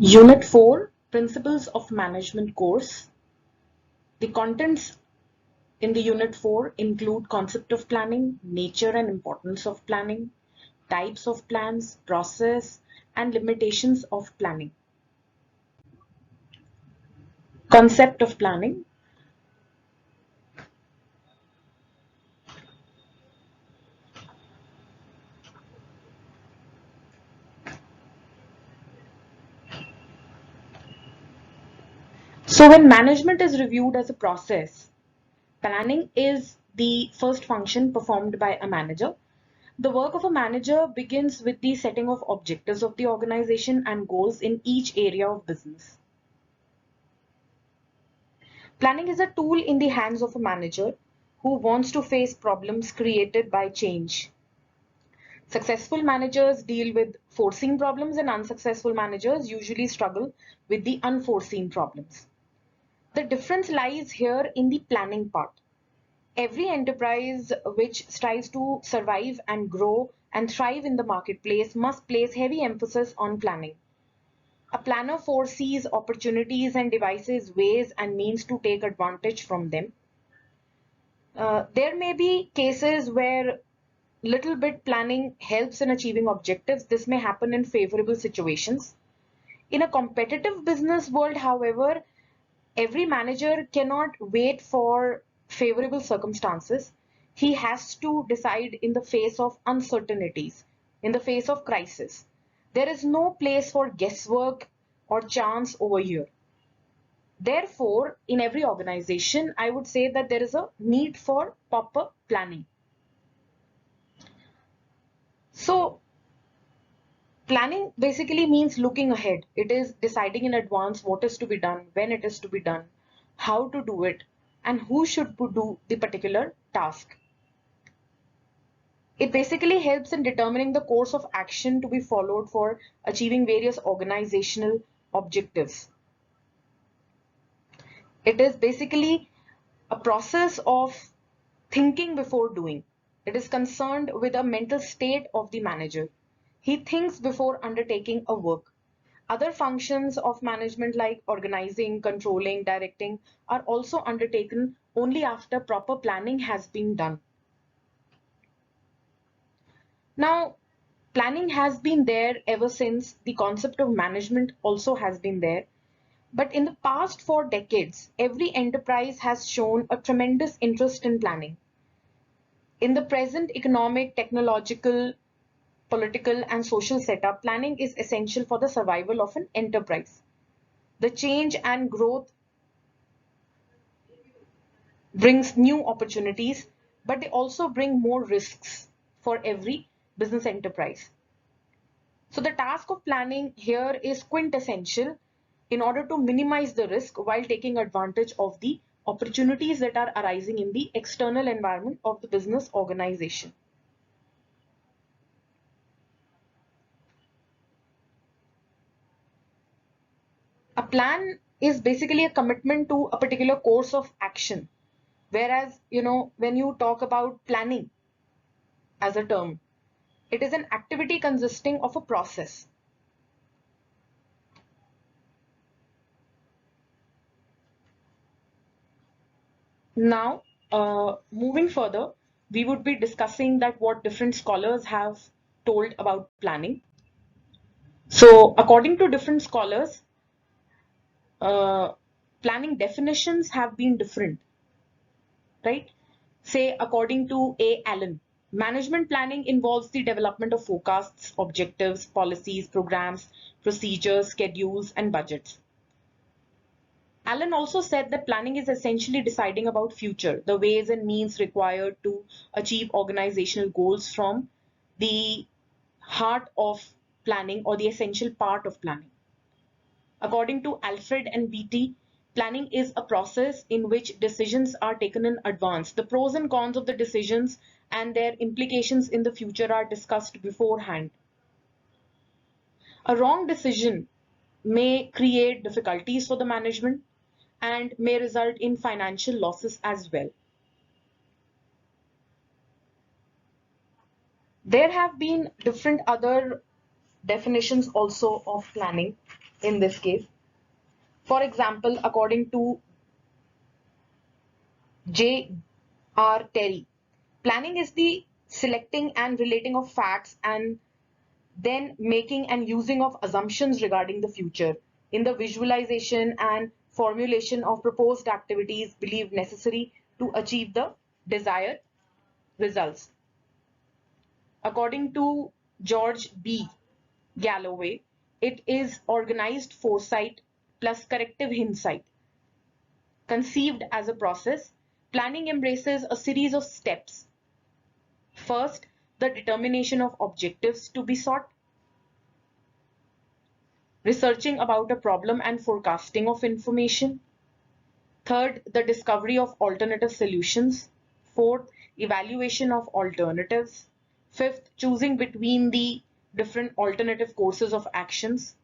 Unit 4, Principles of Management course. The contents in the Unit 4 include concept of planning, nature and importance of planning, types of plans, process, and limitations of planning. Concept of planning. So when management is reviewed as a process, planning is the first function performed by a manager. The work of a manager begins with the setting of objectives of the organization and goals in each area of business. Planning is a tool in the hands of a manager who wants to face problems created by change. Successful managers deal with foreseen problems, and unsuccessful managers usually struggle with the unforeseen problems. The difference lies here in the planning part. Every enterprise which strives to survive and grow and thrive in the marketplace must place heavy emphasis on planning. A planner foresees opportunities and devises ways and means to take advantage from them. There may be cases where little bit planning helps in achieving objectives. This may happen in favorable situations. In a competitive business world, however, every manager cannot wait for favorable circumstances. He has to decide in the face of uncertainties, in the face of crisis. There is no place for guesswork or chance over here. Therefore, in every organization, I would say that there is a need for proper planning. So, planning basically means looking ahead. It is deciding in advance what is to be done, when it is to be done, how to do it, and who should do the particular task. It basically helps in determining the course of action to be followed for achieving various organizational objectives. It is basically a process of thinking before doing. It is concerned with a mental state of the manager. He thinks before undertaking a work. Other functions of management like organizing, controlling, directing are also undertaken only after proper planning has been done. Now, planning has been there ever since the concept of management also has been there. But in the past 4 decades, every enterprise has shown a tremendous interest in planning. In the present economic, technological, political, and social setup, planning is essential for the survival of an enterprise. The change and growth brings new opportunities, but they also bring more risks for every business enterprise. So the task of planning here is quintessential in order to minimize the risk while taking advantage of the opportunities that are arising in the external environment of the business organization. A plan is basically a commitment to a particular course of action. Whereas, when you talk about planning as a term, it is an activity consisting of a process. Now, moving further, we would be discussing that what different scholars have told about planning. So, according to different scholars, uh, planning definitions have been different, right? Say, according to A. Allen, management planning involves the development of forecasts, objectives, policies, programs, procedures, schedules, and budgets. Allen also said that planning is essentially deciding about future, the ways and means required to achieve organizational goals from the heart of planning or the essential part of planning. According to Alfred and Beatty, planning is a process in which decisions are taken in advance. The pros and cons of the decisions and their implications in the future are discussed beforehand. A wrong decision may create difficulties for the management and may result in financial losses as well. There have been different other definitions also of planning. in this case. For example, according to J.R. Terry, planning is the selecting and relating of facts and then making and using of assumptions regarding the future in the visualization and formulation of proposed activities believed necessary to achieve the desired results. According to George B. Galloway, it is organized foresight plus corrective hindsight. Conceived as a process, planning embraces a series of steps. First, the determination of objectives to be sought, researching about a problem and forecasting of information. Third, the discovery of alternative solutions. Fourth, evaluation of alternatives. Fifth, choosing between the different alternative courses of actions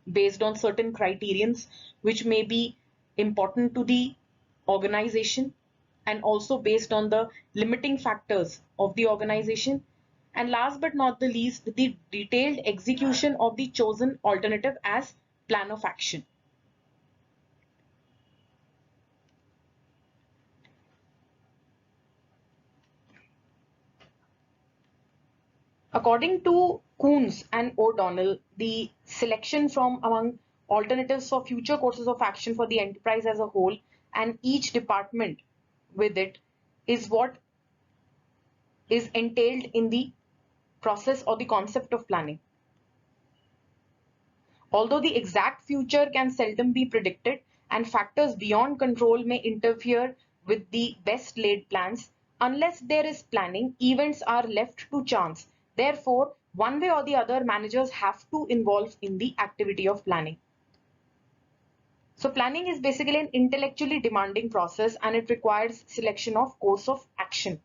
based on certain criterions which may be important to the organization and also based on the limiting factors of the organization. And last but not the least, the detailed execution of the chosen alternative as plan of action. According to Coons and O'Donnell, the selection from among alternatives for future courses of action for the enterprise as a whole and each department with it is what is entailed in the process or the concept of planning. Although the exact future can seldom be predicted and factors beyond control may interfere with the best laid plans, unless there is planning, events are left to chance. Therefore, one way or the other, managers have to involve in the activity of planning. So planning is basically an intellectually demanding process and it requires selection of course of action.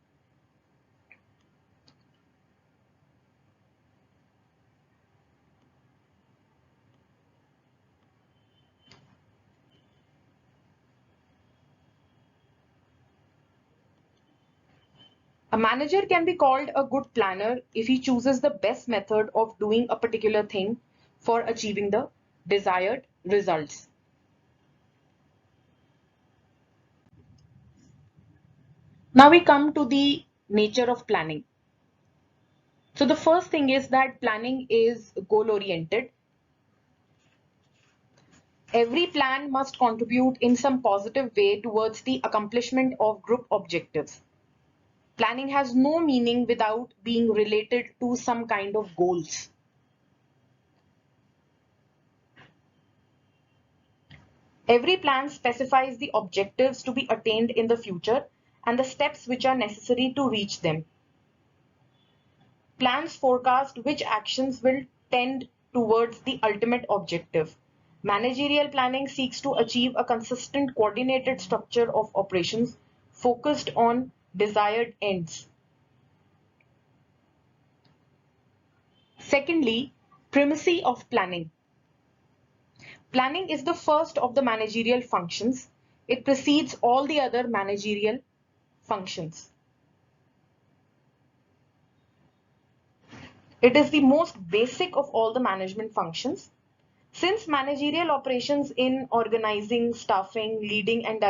A manager can be called a good planner if he chooses the best method of doing a particular thing for achieving the desired results. Now we come to the nature of planning. So the first thing is that planning is goal oriented. Every plan must contribute in some positive way towards the accomplishment of group objectives. Planning has no meaning without being related to some kind of goals. Every plan specifies the objectives to be attained in the future and the steps which are necessary to reach them. Plans forecast which actions will tend towards the ultimate objective. Managerial planning seeks to achieve a consistent coordinated structure of operations focused on desired ends. Secondly, primacy of planning. Planning is the first of the managerial functions. It precedes all the other managerial functions. It is the most basic of all the management functions. Since managerial operations in organizing, staffing, leading and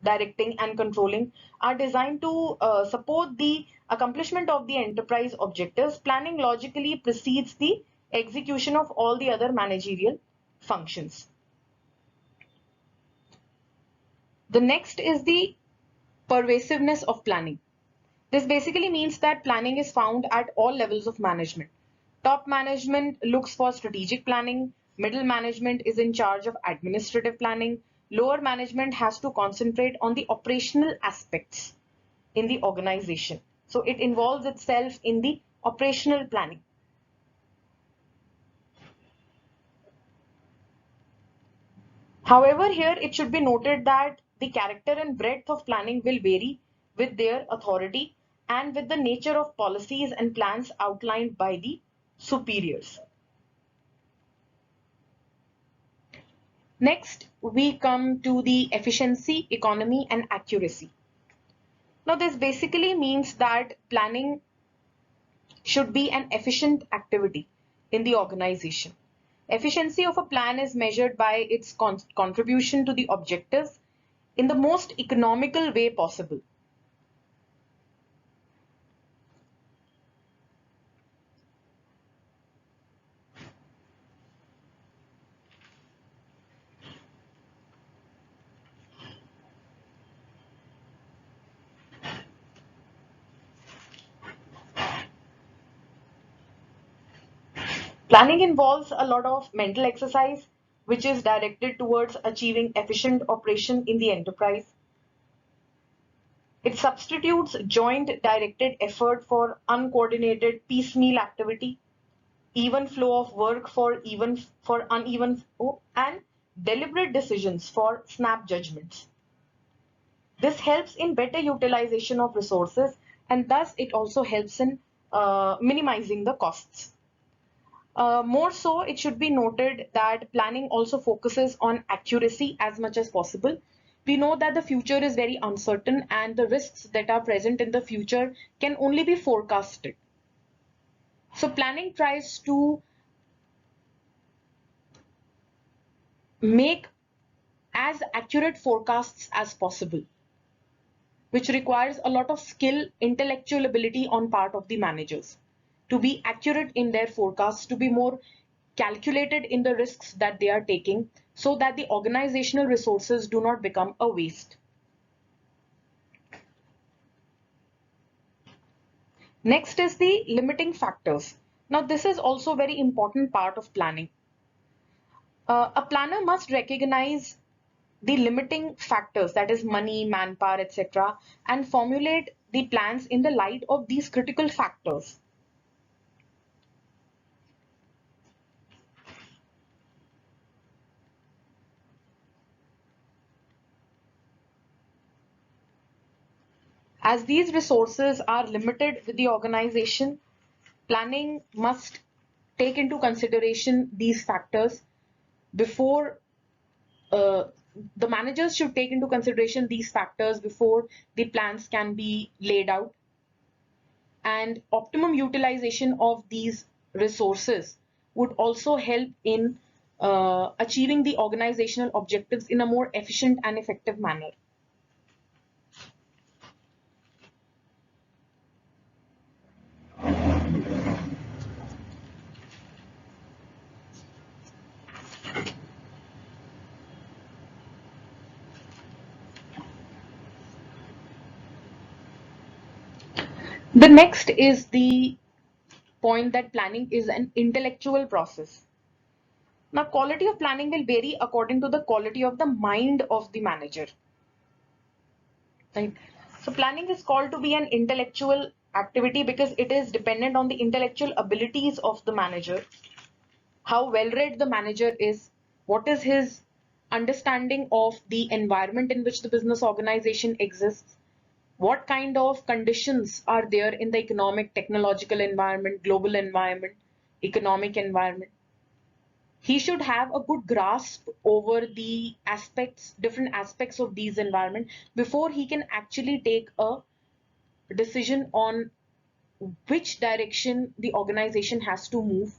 directing and controlling are designed to support the accomplishment of the enterprise objectives, planning logically precedes the execution of all the other managerial functions. The next is the pervasiveness of planning. This basically means that planning is found at all levels of management. Top management looks for strategic planning, middle management is in charge of administrative planning, lower management has to concentrate on the operational aspects in the organization. So it involves itself in the operational planning. However, here it should be noted that the character and breadth of planning will vary with their authority and with the nature of policies and plans outlined by the superiors. Next, we come to the efficiency, economy, and accuracy. Now, this basically means that planning should be an efficient activity in the organization. Efficiency of a plan is measured by its contribution to the objectives in the most economical way possible. Planning involves a lot of mental exercise, which is directed towards achieving efficient operation in the enterprise. It substitutes joint directed effort for uncoordinated piecemeal activity, even flow of work for uneven flow, and deliberate decisions for snap judgments. This helps in better utilization of resources, and thus it also helps in minimizing the costs. More so, it should be noted that planning also focuses on accuracy as much as possible. We know that the future is very uncertain and the risks that are present in the future can only be forecasted. So planning tries to make as accurate forecasts as possible, which requires a lot of skill, intellectual ability on part of the managers to be accurate in their forecasts, to be more calculated in the risks that they are taking so that the organizational resources do not become a waste. Next is the limiting factors. Now, this is also a very important part of planning. A planner must recognize the limiting factors, that is money, manpower, etc., and formulate the plans in the light of these critical factors. As these resources are limited with the organization, planning must take into consideration these factors before the managers should take into consideration these factors before the plans can be laid out. And optimum utilization of these resources would also help in achieving the organizational objectives in a more efficient and effective manner. The next is the point that planning is an intellectual process. Now, quality of planning will vary according to the quality of the mind of the manager. Right? So planning is called to be an intellectual activity because it is dependent on the intellectual abilities of the manager, how well read the manager is, what is his understanding of the environment in which the business organization exists, what kind of conditions are there in the economic, technological environment, global environment, economic environment. He should have a good grasp over the aspects, different aspects of these environment before he can actually take a decision on which direction the organization has to move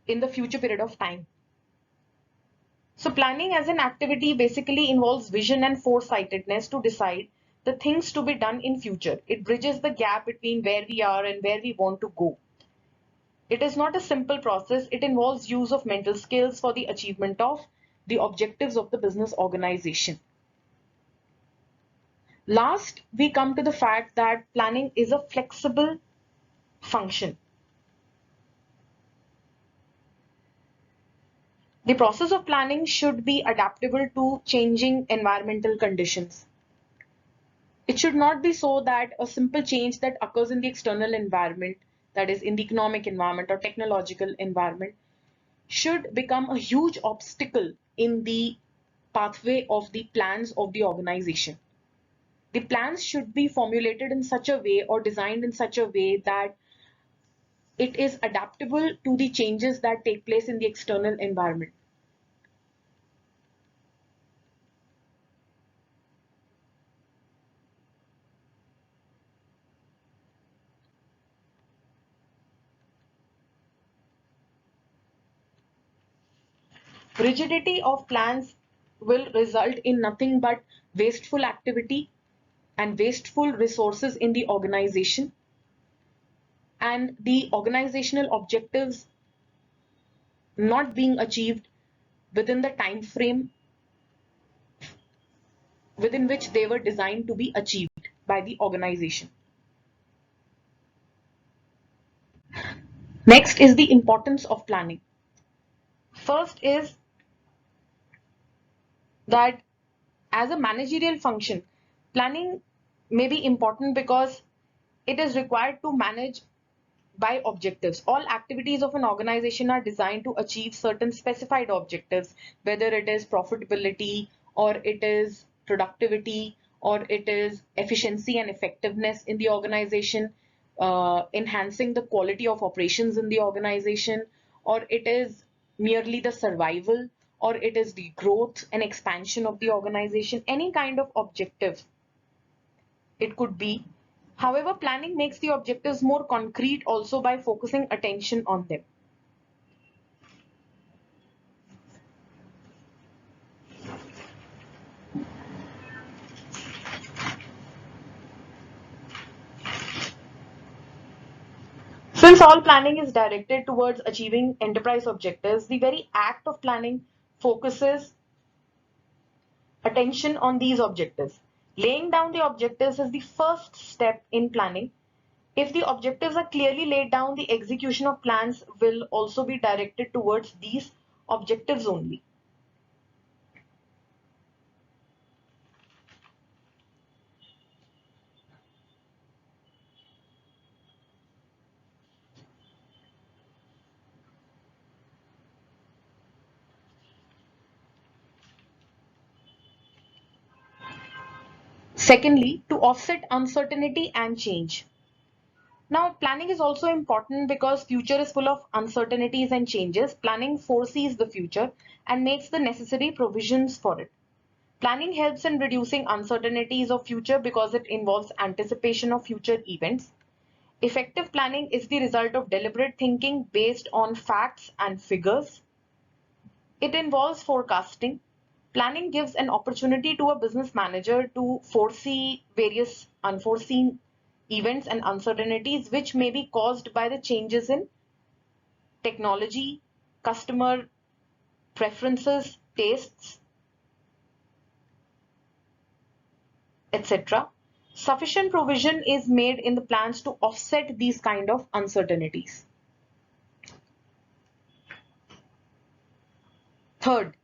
in the future period of time. So planning as an activity basically involves vision and foresightedness to decide the things to be done in future. It bridges the gap between where we are and where we want to go. It is not a simple process. It involves use of mental skills for the achievement of the objectives of the business organization. Last, we come to the fact that planning is a flexible function. The process of planning should be adaptable to changing environmental conditions. It should not be so that a simple change that occurs in the external environment, that is in the economic environment or technological environment, should become a huge obstacle in the pathway of the plans of the organization. The plans should be formulated in such a way or designed in such a way that it is adaptable to the changes that take place in the external environment. Rigidity of plans will result in nothing but wasteful activity and wasteful resources in the organization, and the organizational objectives not being achieved within the time frame within which they were designed to be achieved by the organization. Next is the importance of planning. First is that as a managerial function, planning may be important because it is required to manage by objectives. All activities of an organization are designed to achieve certain specified objectives, whether it is profitability or it is productivity or it is efficiency and effectiveness in the organization, enhancing the quality of operations in the organization, or it is merely the survival, or it is the growth and expansion of the organization, any kind of objective it could be. However, planning makes the objectives more concrete also by focusing attention on them. Since all planning is directed towards achieving enterprise objectives, the very act of planning focuses attention on these objectives. Laying down the objectives is the first step in planning. If the objectives are clearly laid down, the execution of plans will also be directed towards these objectives only. Secondly, to offset uncertainty and change. Now, planning is also important because future is full of uncertainties and changes. Planning foresees the future and makes the necessary provisions for it. Planning helps in reducing uncertainties of future because it involves anticipation of future events. Effective planning is the result of deliberate thinking based on facts and figures. It involves forecasting. Planning gives an opportunity to a business manager to foresee various unforeseen events and uncertainties which may be caused by the changes in technology, customer preferences, tastes, etc. Sufficient provision is made in the plans to offset these kind of uncertainties. Third,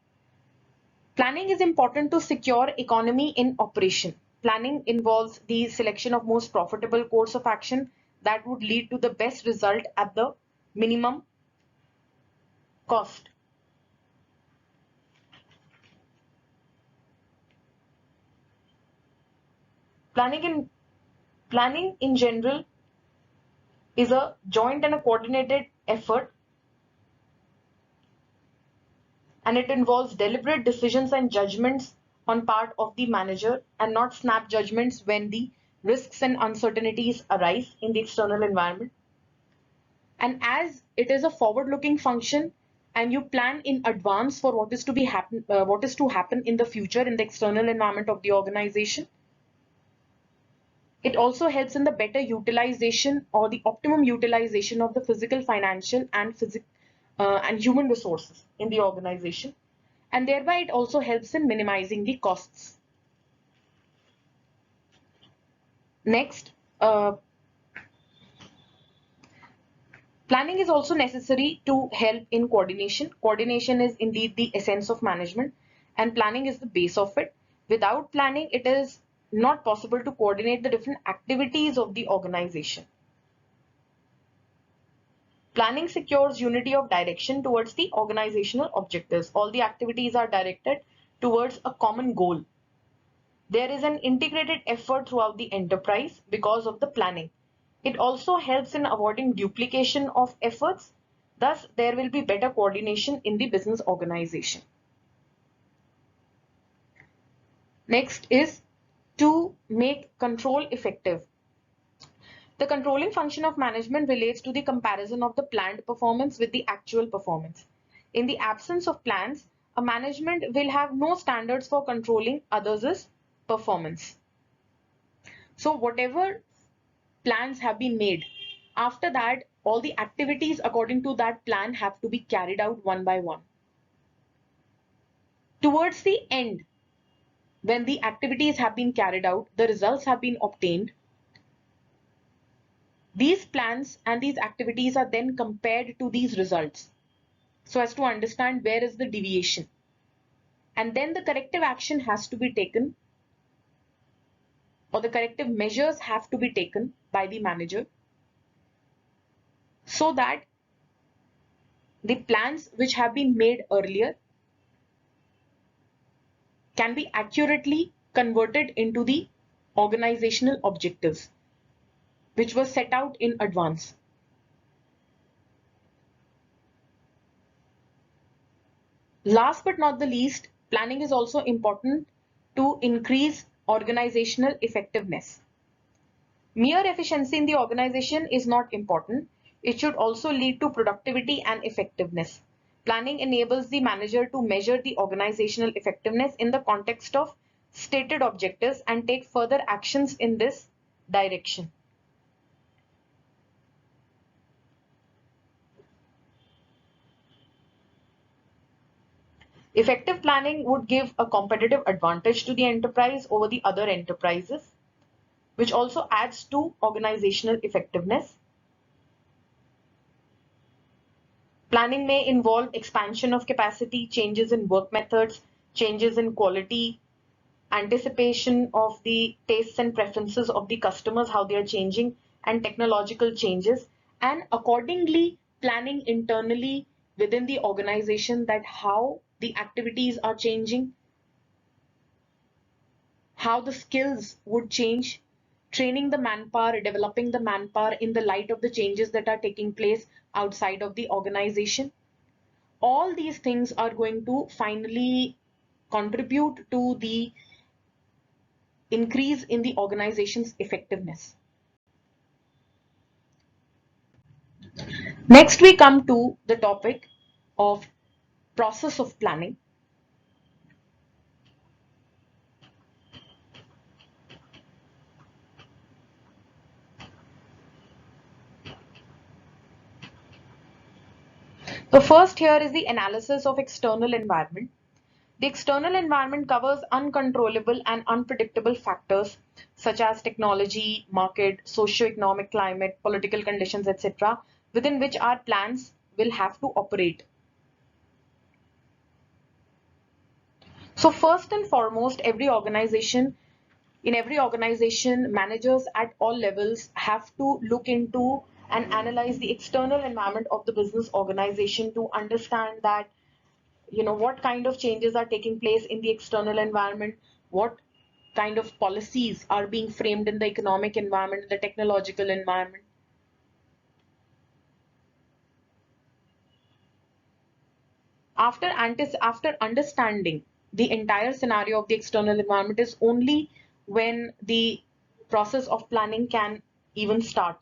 planning is important to secure economy in operation. Planning involves the selection of most profitable course of action that would lead to the best result at the minimum cost. Planning in general is a joint and a coordinated effort, and it involves deliberate decisions and judgments on part of the manager and not snap judgments when the risks and uncertainties arise in the external environment. And as it is a forward-looking function and you plan in advance for what is to happen in the future in the external environment of the organization, it also helps in the better utilization or the optimum utilization of the physical, financial, and human resources in the organization. And thereby it also helps in minimizing the costs. Next, planning is also necessary to help in coordination. Coordination is indeed the essence of management, and planning is the base of it. Without planning, it is not possible to coordinate the different activities of the organization. Planning secures unity of direction towards the organizational objectives. All the activities are directed towards a common goal. There is an integrated effort throughout the enterprise because of the planning. It also helps in avoiding duplication of efforts. Thus, there will be better coordination in the business organization. Next is to make control effective. The controlling function of management relates to the comparison of the planned performance with the actual performance. In the absence of plans, a management will have no standards for controlling others' performance. So whatever plans have been made, after that, all the activities according to that plan have to be carried out one by one. Towards the end, when the activities have been carried out, the results have been obtained, these plans and these activities are then compared to these results so as to understand where is the deviation. And then the corrective action has to be taken, or the corrective measures have to be taken by the manager so that the plans which have been made earlier can be accurately converted into the organizational objectives which were set out in advance. Last but not the least, planning is also important to increase organizational effectiveness. Mere efficiency in the organization is not important. It should also lead to productivity and effectiveness. Planning enables the manager to measure the organizational effectiveness in the context of stated objectives and take further actions in this direction. Effective planning would give a competitive advantage to the enterprise over the other enterprises, which also adds to organizational effectiveness. Planning may involve expansion of capacity, changes in work methods, changes in quality, anticipation of the tastes and preferences of the customers, how they are changing, and technological changes, and accordingly planning internally within the organization that how the activities are changing, how the skills would change, training the manpower, developing the manpower in the light of the changes that are taking place outside of the organization. All these things are going to finally contribute to the increase in the organization's effectiveness. Next, we come to the topic of process of planning. The first here is the analysis of external environment. The external environment covers uncontrollable and unpredictable factors such as technology, market, socio-economic climate, political conditions, etc., within which our plans will have to operate. So first and foremost, in every organization, managers at all levels have to look into and analyze the external environment of the business organization to understand that what kind of changes are taking place in the external environment, what kind of policies are being framed in the economic environment, the technological environment. After understanding the entire scenario of the external environment is only when the process of planning can even start.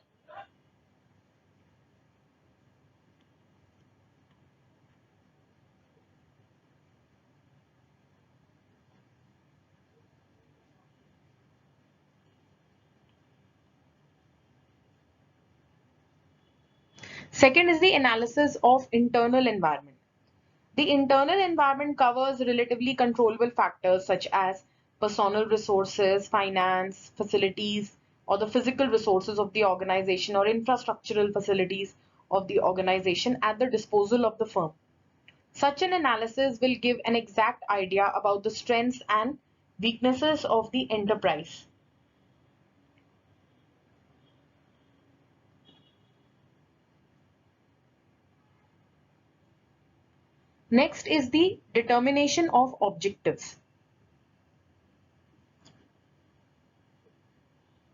Second is the analysis of internal environment. The internal environment covers relatively controllable factors such as personal resources, finance, facilities, or the physical resources of the organization or infrastructural facilities of the organization at the disposal of the firm. Such an analysis will give an exact idea about the strengths and weaknesses of the enterprise. Next is the determination of objectives.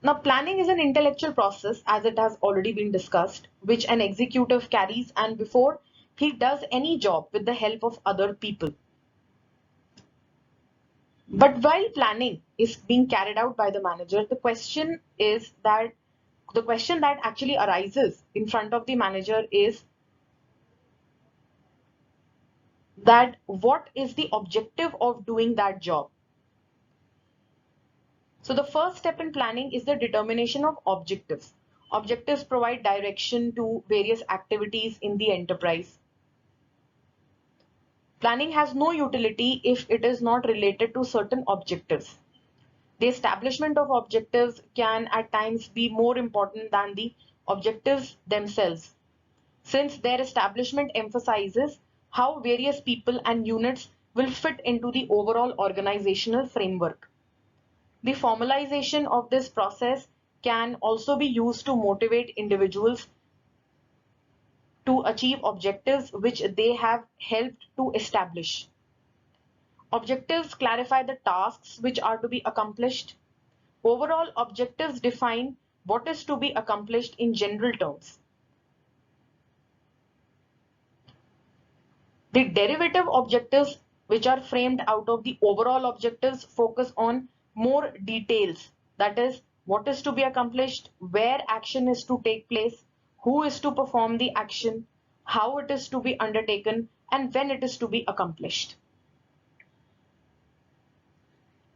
Now, planning is an intellectual process, as it has already been discussed, which an executive carries and before he does any job with the help of other people. But while planning is being carried out by the manager, the question that actually arises in front of the manager is that what is the objective of doing that job. So the first step in planning is the determination of objectives. Objectives provide direction to various activities in the enterprise. Planning has no utility if it is not related to certain objectives. The establishment of objectives can at times be more important than the objectives themselves, since their establishment emphasizes how various people and units will fit into the overall organizational framework. The formalization of this process can also be used to motivate individuals to achieve objectives which they have helped to establish. Objectives clarify the tasks which are to be accomplished. Overall objectives define what is to be accomplished in general terms. The derivative objectives, which are framed out of the overall objectives, focus on more details. That is, what is to be accomplished, where action is to take place, who is to perform the action, how it is to be undertaken, and when it is to be accomplished.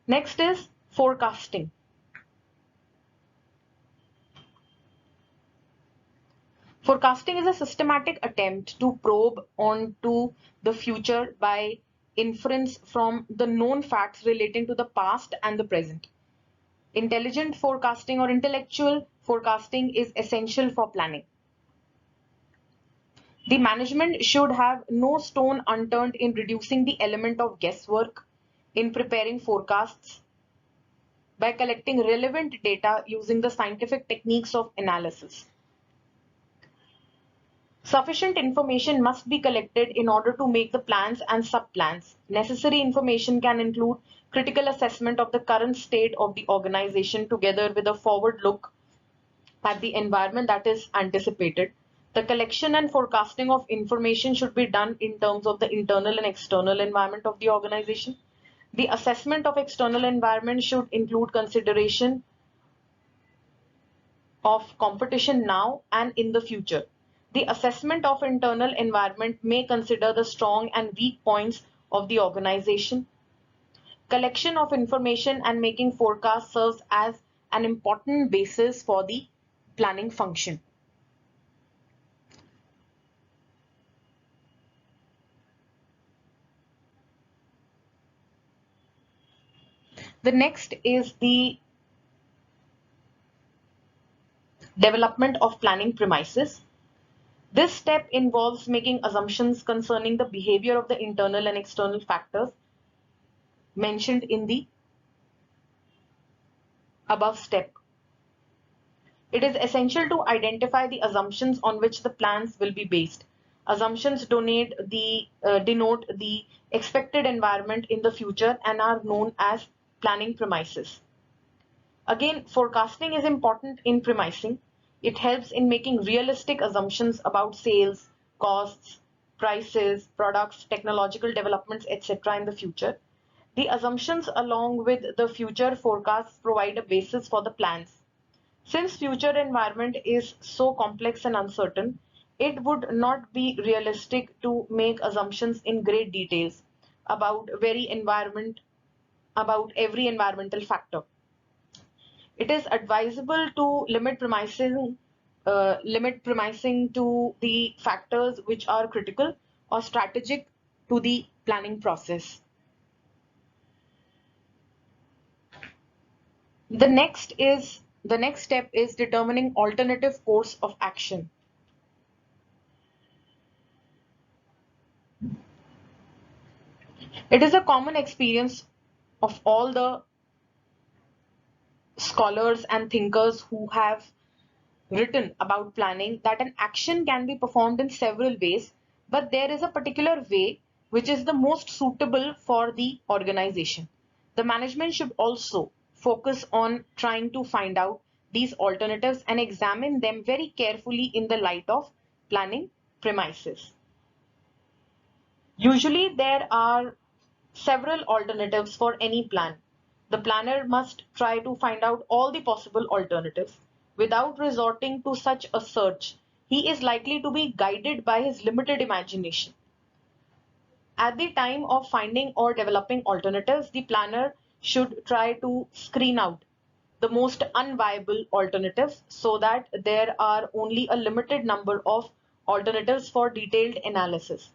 Next is forecasting. Forecasting is a systematic attempt to probe onto the future by inference from the known facts relating to the past and the present. Intelligent forecasting or intellectual forecasting is essential for planning. The management should have no stone unturned in reducing the element of guesswork in preparing forecasts by collecting relevant data using the scientific techniques of analysis. Sufficient information must be collected in order to make the plans and sub-plans. Necessary information can include critical assessment of the current state of the organization together with a forward look at the environment that is anticipated. The collection and forecasting of information should be done in terms of the internal and external environment of the organization. The assessment of external environment should include consideration of competition now and in the future. The assessment of internal environment may consider the strong and weak points of the organization. Collection of information and making forecasts serves as an important basis for the planning function. The next is the development of planning premises. This step involves making assumptions concerning the behavior of the internal and external factors mentioned in the above step. It is essential to identify the assumptions on which the plans will be based. Assumptions denote the expected environment in the future and are known as planning premises. Again, forecasting is important in premising. It helps in making realistic assumptions about sales, costs, prices, products, technological developments, etc. in the future. The assumptions along with the future forecasts provide a basis for the plans. Since future environment is so complex and uncertain, it would not be realistic to make assumptions in great details about every environmental factor. It is advisable to limit premising to the factors which are critical or strategic to the planning process. The next step is determining alternative course of action. It is a common experience of all the scholars and thinkers who have written about planning that an action can be performed in several ways, but there is a particular way which is the most suitable for the organization. The management should also focus on trying to find out these alternatives and examine them very carefully in the light of planning premises. Usually there are several alternatives for any plan. The planner must try to find out all the possible alternatives. Without resorting to such a search, he is likely to be guided by his limited imagination. At the time of finding or developing alternatives, the planner should try to screen out the most unviable alternatives so that there are only a limited number of alternatives for detailed analysis.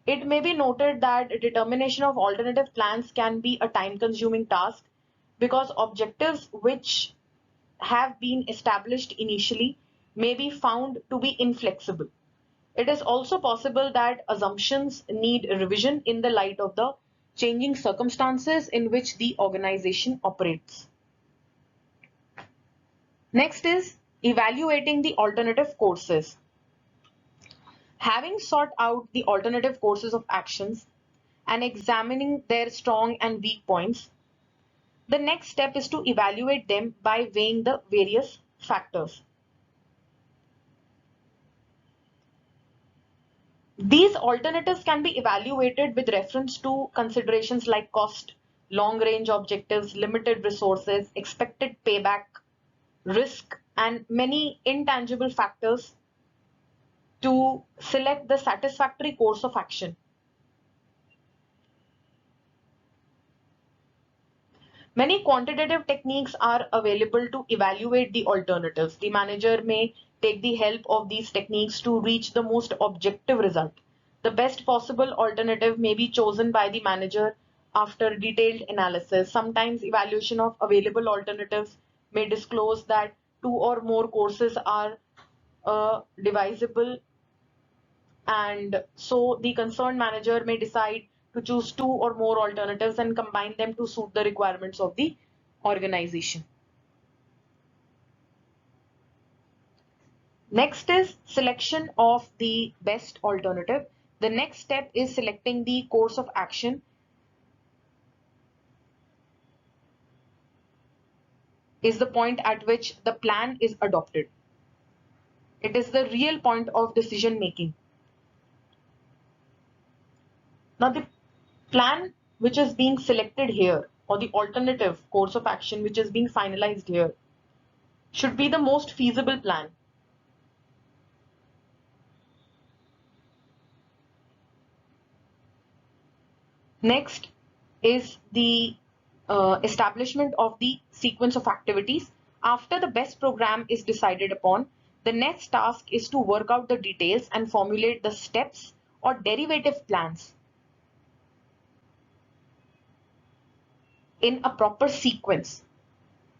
It may be noted that determination of alternative plans can be a time-consuming task because objectives which have been established initially may be found to be inflexible. It is also possible that assumptions need revision in the light of the changing circumstances in which the organization operates. Next is evaluating the alternative courses. Having sought out the alternative courses of actions and examining their strong and weak points, the next step is to evaluate them by weighing the various factors. These alternatives can be evaluated with reference to considerations like cost, long-range objectives, limited resources, expected payback, risk, and many intangible factors to select the satisfactory course of action. Many quantitative techniques are available to evaluate the alternatives. The manager may take the help of these techniques to reach the most objective result. The best possible alternative may be chosen by the manager after detailed analysis. Sometimes evaluation of available alternatives may disclose that two or more courses are divisible, and so the concerned manager may decide to choose two or more alternatives and combine them to suit the requirements of the organization. Next is selection of the best alternative. The next step is selecting the course of action is the point at which the plan is adopted. It is the real point of decision making. Now the plan which is being selected here, or the alternative course of action which is being finalized here, should be the most feasible plan. Next is the establishment of the sequence of activities. After the best program is decided upon, the next task is to work out the details and formulate the steps or derivative plans in a proper sequence,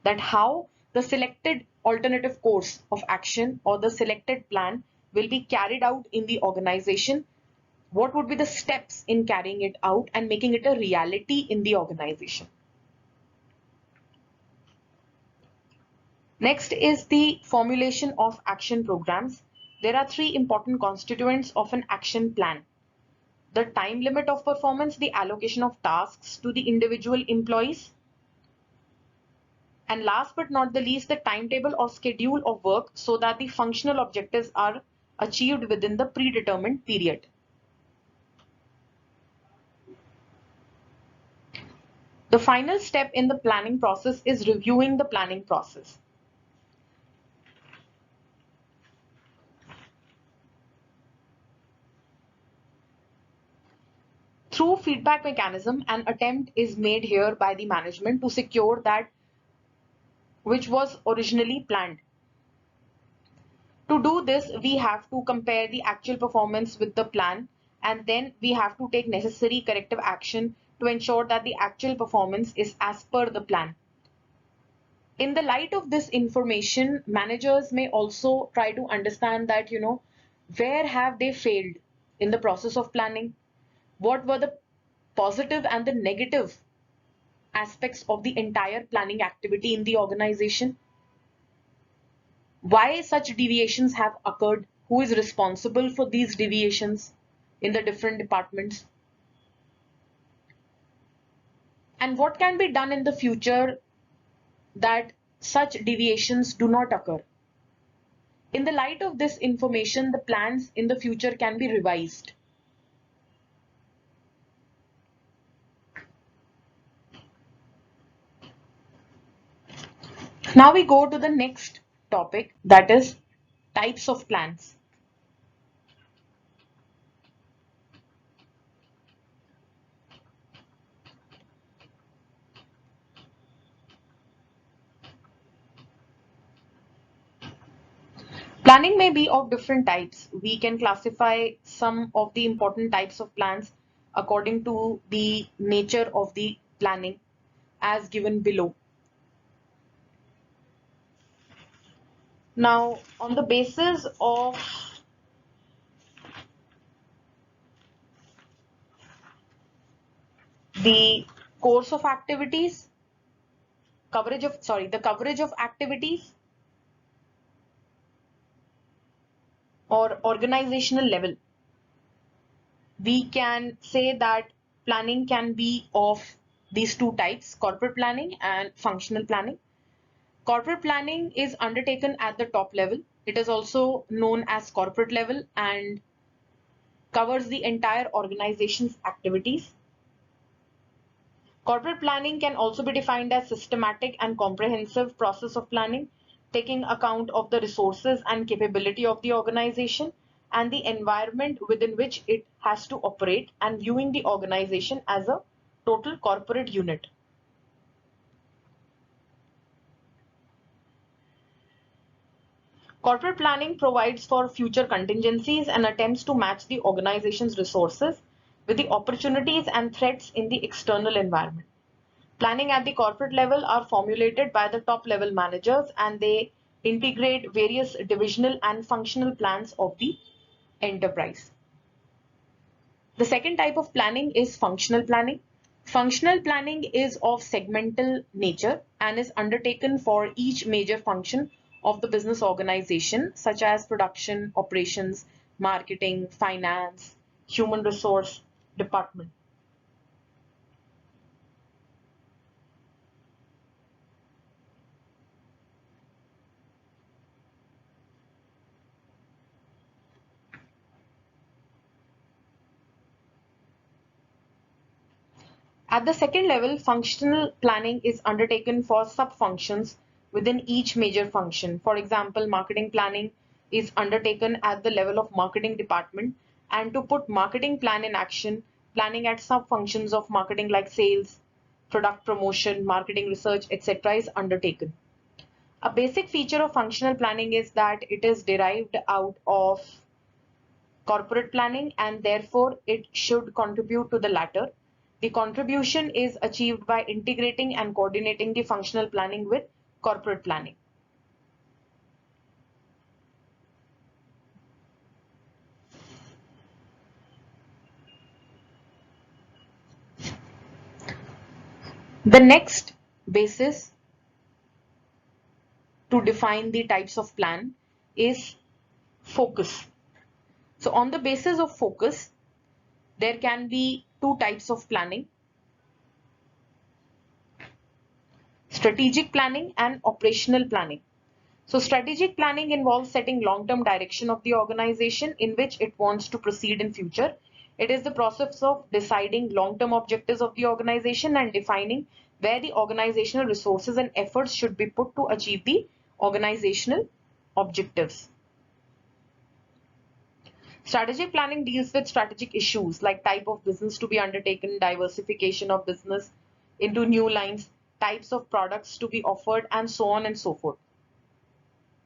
that how the selected alternative course of action or the selected plan will be carried out in the organization, what would be the steps in carrying it out and making it a reality in the organization. Next is the formulation of action programs. There are three important constituents of an action plan: the time limit of performance, the allocation of tasks to the individual employees, and last but not the least, the timetable or schedule of work so that the functional objectives are achieved within the predetermined period. The final step in the planning process is reviewing the planning process. Through feedback mechanism, an attempt is made here by the management to secure that which was originally planned. To do this, we have to compare the actual performance with the plan, and then we have to take necessary corrective action to ensure that the actual performance is as per the plan. In the light of this information, managers may also try to understand that, where have they failed in the process of planning? What were the positive and the negative aspects of the entire planning activity in the organization? Why such deviations have occurred? Who is responsible for these deviations in the different departments? And what can be done in the future that such deviations do not occur? In the light of this information, the plans in the future can be revised. Now we go to the next topic, that is types of plans. Planning may be of different types. We can classify some of the important types of plans according to the nature of the planning as given below. Now, on the basis of the course of activities, the coverage of activities or organizational level, we can say that planning can be of these two types, corporate planning and functional planning. Corporate planning is undertaken at the top level. It is also known as corporate level and covers the entire organization's activities. Corporate planning can also be defined as systematic and comprehensive process of planning, taking account of the resources and capability of the organization and the environment within which it has to operate, and viewing the organization as a total corporate unit. Corporate planning provides for future contingencies and attempts to match the organization's resources with the opportunities and threats in the external environment. Planning at the corporate level are formulated by the top level managers and they integrate various divisional and functional plans of the enterprise. The second type of planning is functional planning. Functional planning is of segmental nature and is undertaken for each major function of the business organization, such as production, operations, marketing, finance, human resource department. At the second level, functional planning is undertaken for sub-functions within each major function. For example, marketing planning is undertaken at the level of marketing department, and to put marketing plan in action, planning at sub-functions of marketing like sales, product promotion, marketing research, etc. is undertaken. A basic feature of functional planning is that it is derived out of corporate planning and therefore it should contribute to the latter. The contribution is achieved by integrating and coordinating the functional planning with corporate planning. The next basis to define the types of plan is focus. So on the basis of focus, there can be two types of planning: strategic planning and operational planning. So strategic planning involves setting long-term direction of the organization in which it wants to proceed in future. It is the process of deciding long-term objectives of the organization and defining where the organizational resources and efforts should be put to achieve the organizational objectives. Strategic planning deals with strategic issues like type of business to be undertaken, diversification of business into new lines, types of products to be offered, and so on and so forth.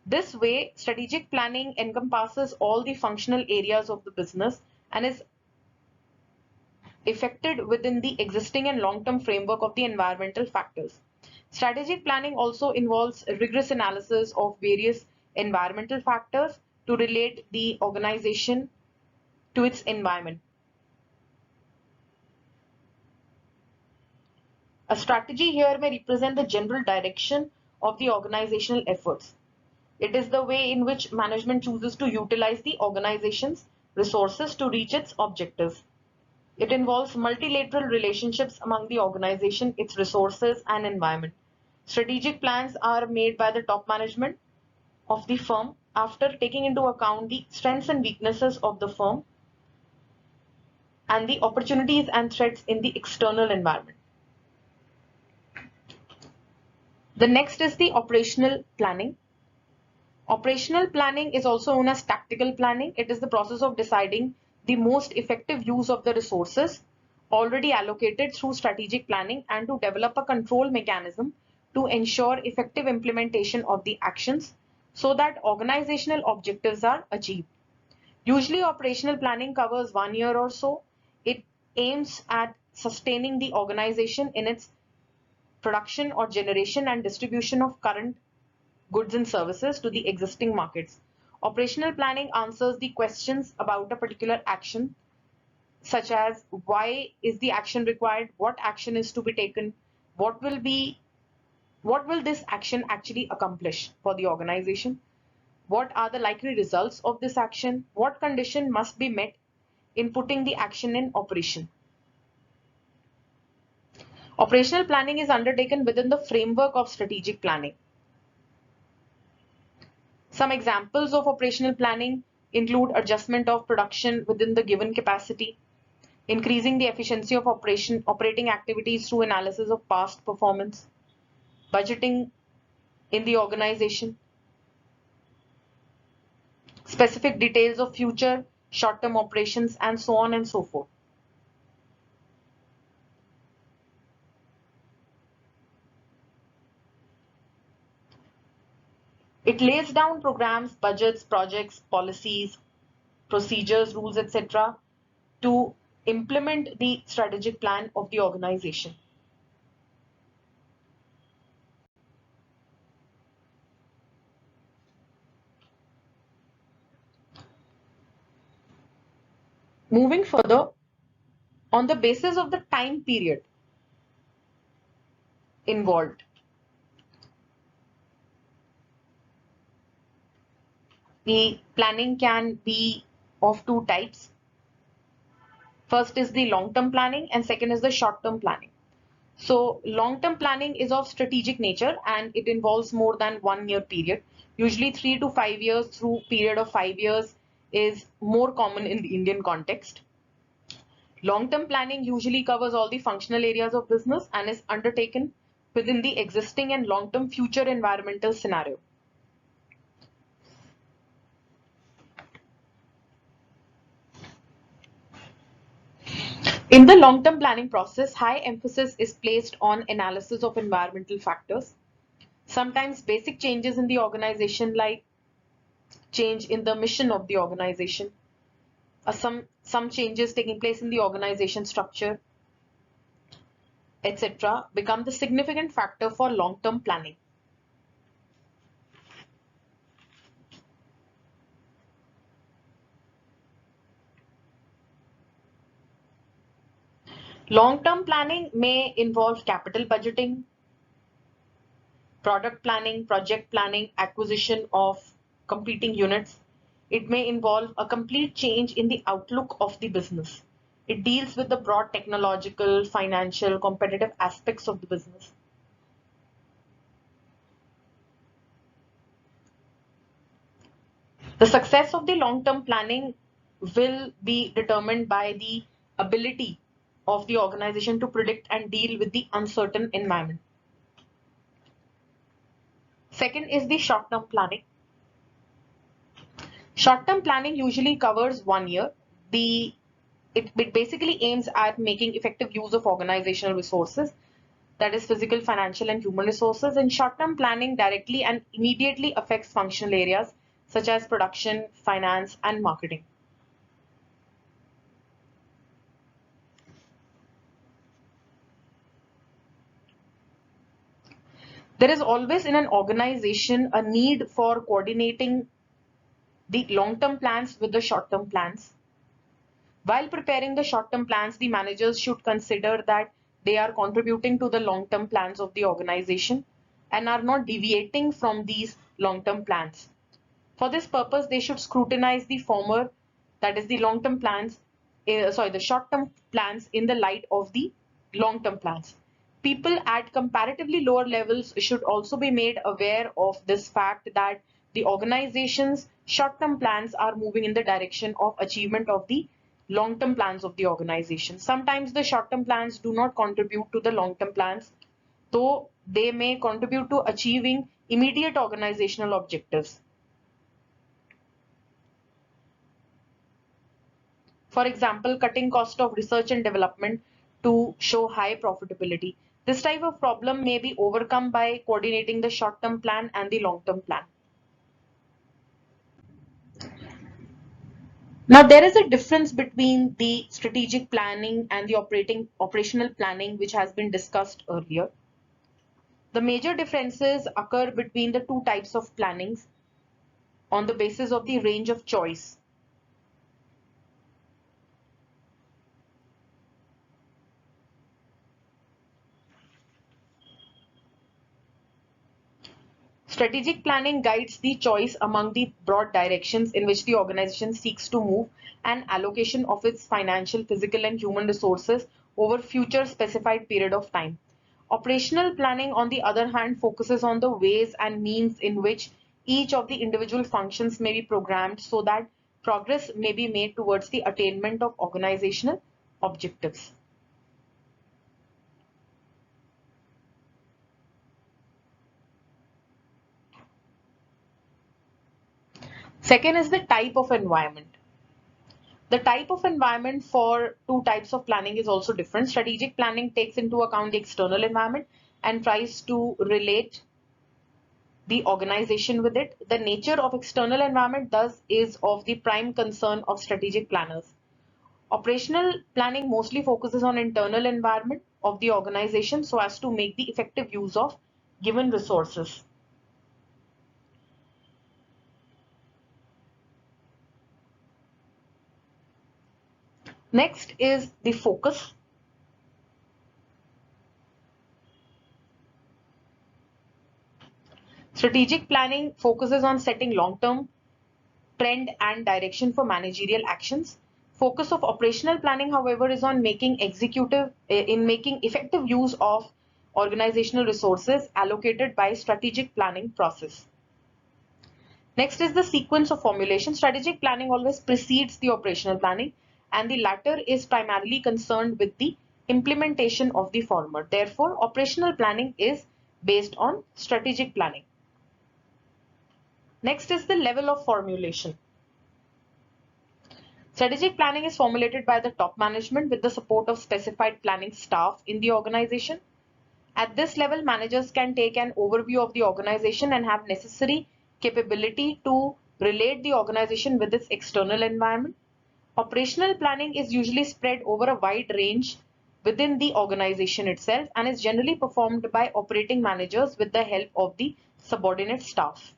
This way, strategic planning encompasses all the functional areas of the business and is effected within the existing and long-term framework of the environmental factors. Strategic planning also involves rigorous analysis of various environmental factors to relate the organization to its environment. A strategy here may represent the general direction of the organizational efforts. It is the way in which management chooses to utilize the organization's resources to reach its objectives. It involves multilateral relationships among the organization, its resources, and environment. Strategic plans are made by the top management of the firm after taking into account the strengths and weaknesses of the firm and the opportunities and threats in the external environment. The next is the operational planning. Operational planning is also known as tactical planning. It is the process of deciding the most effective use of the resources already allocated through strategic planning and to develop a control mechanism to ensure effective implementation of the actions so that organizational objectives are achieved. Usually, operational planning covers 1 year or so. It aims at sustaining the organization in its production or generation and distribution of current goods and services to the existing markets. Operational planning answers the questions about a particular action, such as why is the action required, what action is to be taken, what will this action actually accomplish for the organization, what are the likely results of this action, what condition must be met in putting the action in operation. Operational planning is undertaken within the framework of strategic planning. Some examples of operational planning include adjustment of production within the given capacity, increasing the efficiency of operating activities through analysis of past performance, budgeting in the organization, specific details of future short-term operations, and so on and so forth. It lays down programs, budgets, projects, policies, procedures, rules, etc. to implement the strategic plan of the organization. Moving further, on the basis of the time period involved, the planning can be of two types. First is the long-term planning and second is the short-term planning. So long-term planning is of strategic nature and it involves more than 1 year period. Usually 3 to 5 years through period of 5 years is more common in the Indian context. Long-term planning usually covers all the functional areas of business and is undertaken within the existing and long-term future environmental scenario. In the long-term planning process, high emphasis is placed on analysis of environmental factors. Sometimes basic changes in the organization, like change in the mission of the organization, some changes taking place in the organization structure, etc., become the significant factor for long-term planning. Long-term planning may involve capital budgeting, product planning, project planning, acquisition of competing units. It may involve a complete change in the outlook of the business. It deals with the broad technological, financial, competitive aspects of the business. The success of the long-term planning will be determined by the ability of the organization to predict and deal with the uncertain environment. Second is the short-term planning. Short-term planning usually covers 1 year. It basically aims at making effective use of organizational resources, that is physical, financial, and human resources. And short-term planning directly and immediately affects functional areas such as production, finance, and marketing. There is always in an organization a need for coordinating the long-term plans with the short-term plans. While preparing the short-term plans, the managers should consider that they are contributing to the long-term plans of the organization and are not deviating from these long-term plans. For this purpose, they should scrutinize the former, that is the long-term plans, the short-term plans in the light of the long-term plans. People at comparatively lower levels should also be made aware of this fact that the organization's short-term plans are moving in the direction of achievement of the long-term plans of the organization. Sometimes the short-term plans do not contribute to the long-term plans, though they may contribute to achieving immediate organizational objectives. For example, cutting cost of research and development to show high profitability. This type of problem may be overcome by coordinating the short-term plan and the long-term plan. Now, there is a difference between the strategic planning and the operational planning, which has been discussed earlier. The major differences occur between the two types of plannings on the basis of the range of choice. Strategic planning guides the choice among the broad directions in which the organization seeks to move and allocation of its financial, physical, and human resources over future specified period of time. Operational planning, on the other hand, focuses on the ways and means in which each of the individual functions may be programmed so that progress may be made towards the attainment of organizational objectives. Second is the type of environment. The type of environment for two types of planning is also different. Strategic planning takes into account the external environment and tries to relate the organization with it. The nature of external environment thus is of the prime concern of strategic planners. Operational planning mostly focuses on internal environment of the organization so as to make the effective use of given resources. Next is the focus. Strategic planning focuses on setting long-term trend and direction for managerial actions. Focus of operational planning, however, is on making effective use of organizational resources allocated by strategic planning process. Next is the sequence of formulation. Strategic planning always precedes the operational planning, and the latter is primarily concerned with the implementation of the former. Therefore, operational planning is based on strategic planning. Next is the level of formulation. Strategic planning is formulated by the top management with the support of specified planning staff in the organization. At this level, managers can take an overview of the organization and have necessary capability to relate the organization with its external environment. Operational planning is usually spread over a wide range within the organization itself and is generally performed by operating managers with the help of the subordinate staff.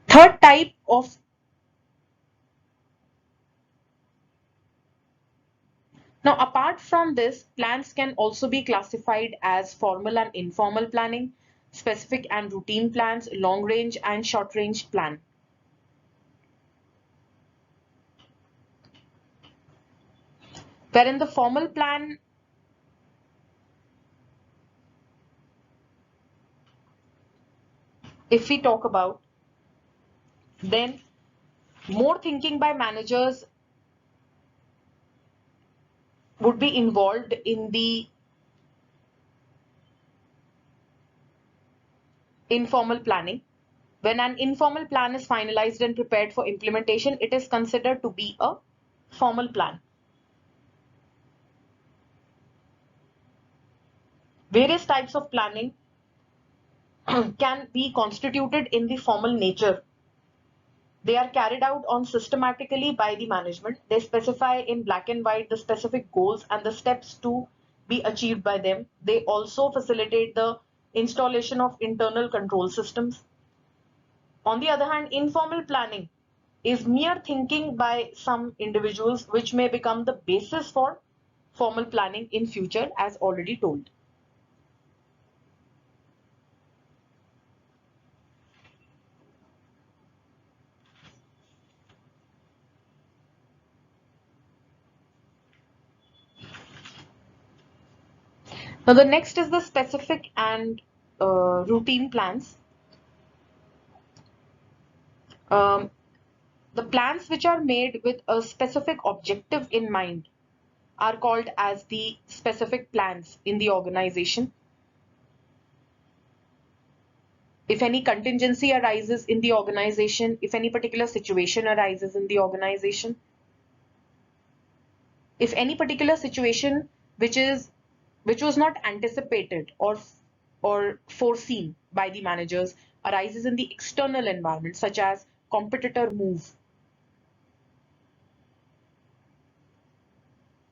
Third type of Now, apart from this, plans can also be classified as formal and informal planning, specific and routine plans, long range and short range plan. Wherein the formal plan if we talk about, then more thinking by managers would be involved in the informal planning. When an informal plan is finalized and prepared for implementation, it is considered to be a formal plan. Various types of planning can be constituted in the formal nature. They are carried out on systematically by the management. They specify in black and white the specific goals and the steps to be achieved by them. They also facilitate the installation of internal control systems. On the other hand, informal planning is mere thinking by some individuals which may become the basis for formal planning in future, as already told. Now the next is the specific and routine plans. The plans which are made with a specific objective in mind are called as the specific plans in the organization. If any contingency arises in the organization, if any particular situation arises in the organization, if any particular situation which was not anticipated or foreseen by the managers arises in the external environment, such as competitor move,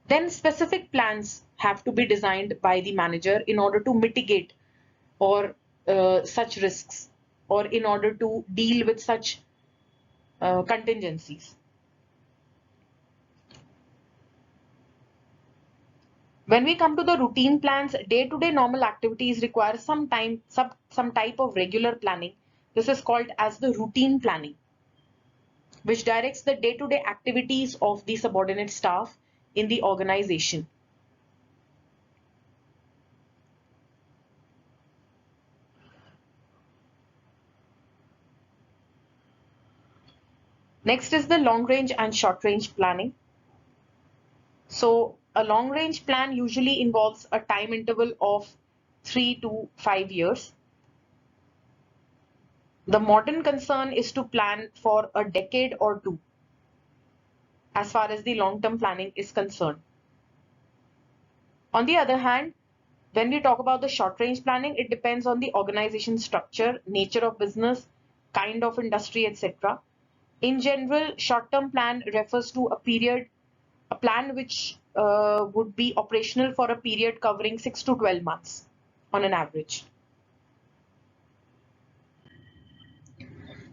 then specific plans have to be designed by the manager in order to mitigate or such risks, or in order to deal with such contingencies. When we come to the routine plans, day-to-day normal activities require some type of regular planning. This is called as the routine planning, which directs the day-to-day activities of the subordinate staff in the organization. Next is the long range and short range planning. So a long range plan usually involves a time interval of 3 to 5 years. The modern concern is to plan for a decade or two as far as the long-term planning is concerned. On the other hand, when we talk about the short range planning, it depends on the organization structure, nature of business, kind of industry, etc. In general, short-term plan refers to a plan which would be operational for a period covering 6 to 12 months on an average.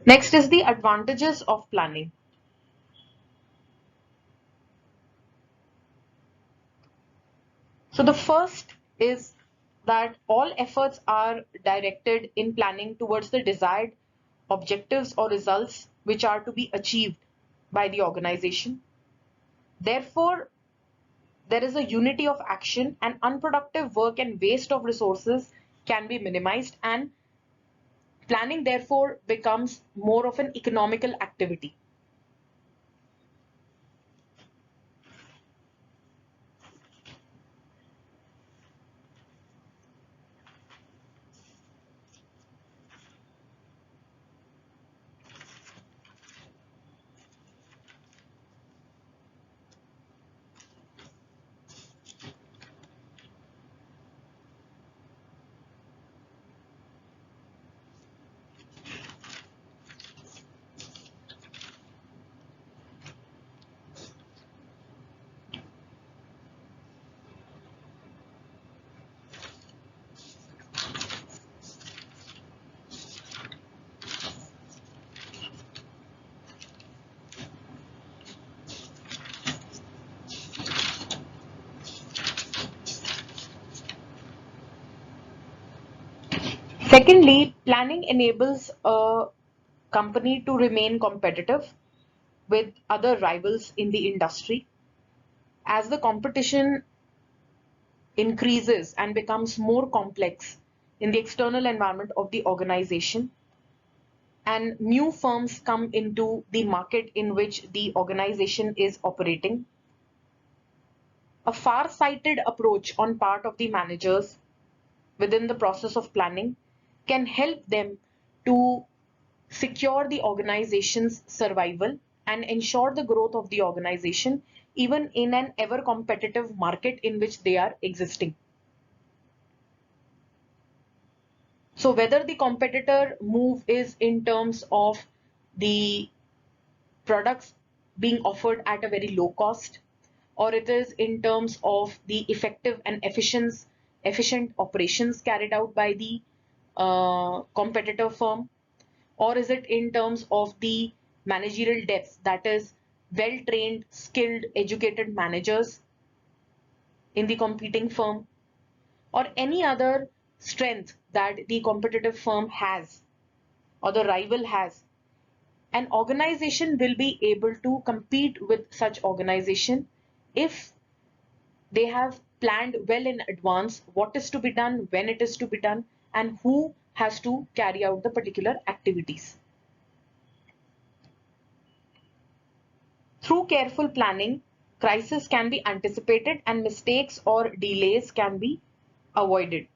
Next is the advantages of planning. So the first is that all efforts are directed in planning towards the desired objectives or results which are to be achieved by the organization. Therefore, there is a unity of action, and unproductive work and waste of resources can be minimized, and planning therefore becomes more of an economical activity. Secondly, planning enables a company to remain competitive with other rivals in the industry. As the competition increases and becomes more complex in the external environment of the organization, and new firms come into the market in which the organization is operating, a far-sighted approach on part of the managers within the process of planning can help them to secure the organization's survival and ensure the growth of the organization even in an ever competitive market in which they are existing. So whether the competitor move is in terms of the products being offered at a very low cost, or it is in terms of the effective and efficient operations carried out by the competitor firm, or is it in terms of the managerial depth, that is well-trained, skilled, educated managers in the competing firm, or any other strength that the competitive firm has or the rival has. An organization will be able to compete with such organization if they have planned well in advance what is to be done, when it is to be done, and who has to carry out the particular activities. Through careful planning, crises can be anticipated and mistakes or delays can be avoided.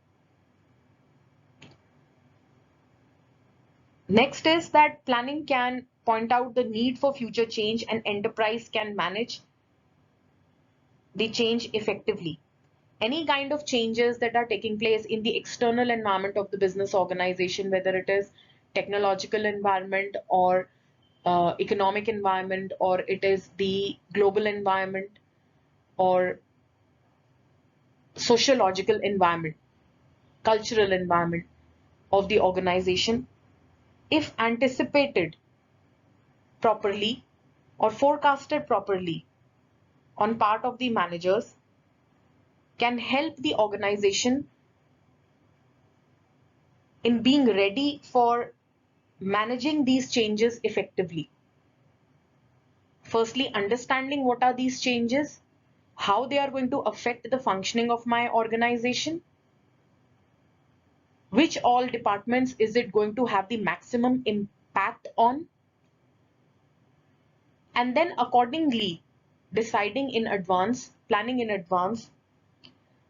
Next is that planning can point out the need for future change, and enterprise can manage the change effectively. Any kind of changes that are taking place in the external environment of the business organization, whether it is technological environment or economic environment, or it is the global environment or sociological environment, cultural environment of the organization, if anticipated properly or forecasted properly on part of the managers, can help the organization in being ready for managing these changes effectively. Firstly, understanding what are these changes, how they are going to affect the functioning of my organization, which all departments is it going to have the maximum impact on, and then accordingly deciding in advance, planning in advance,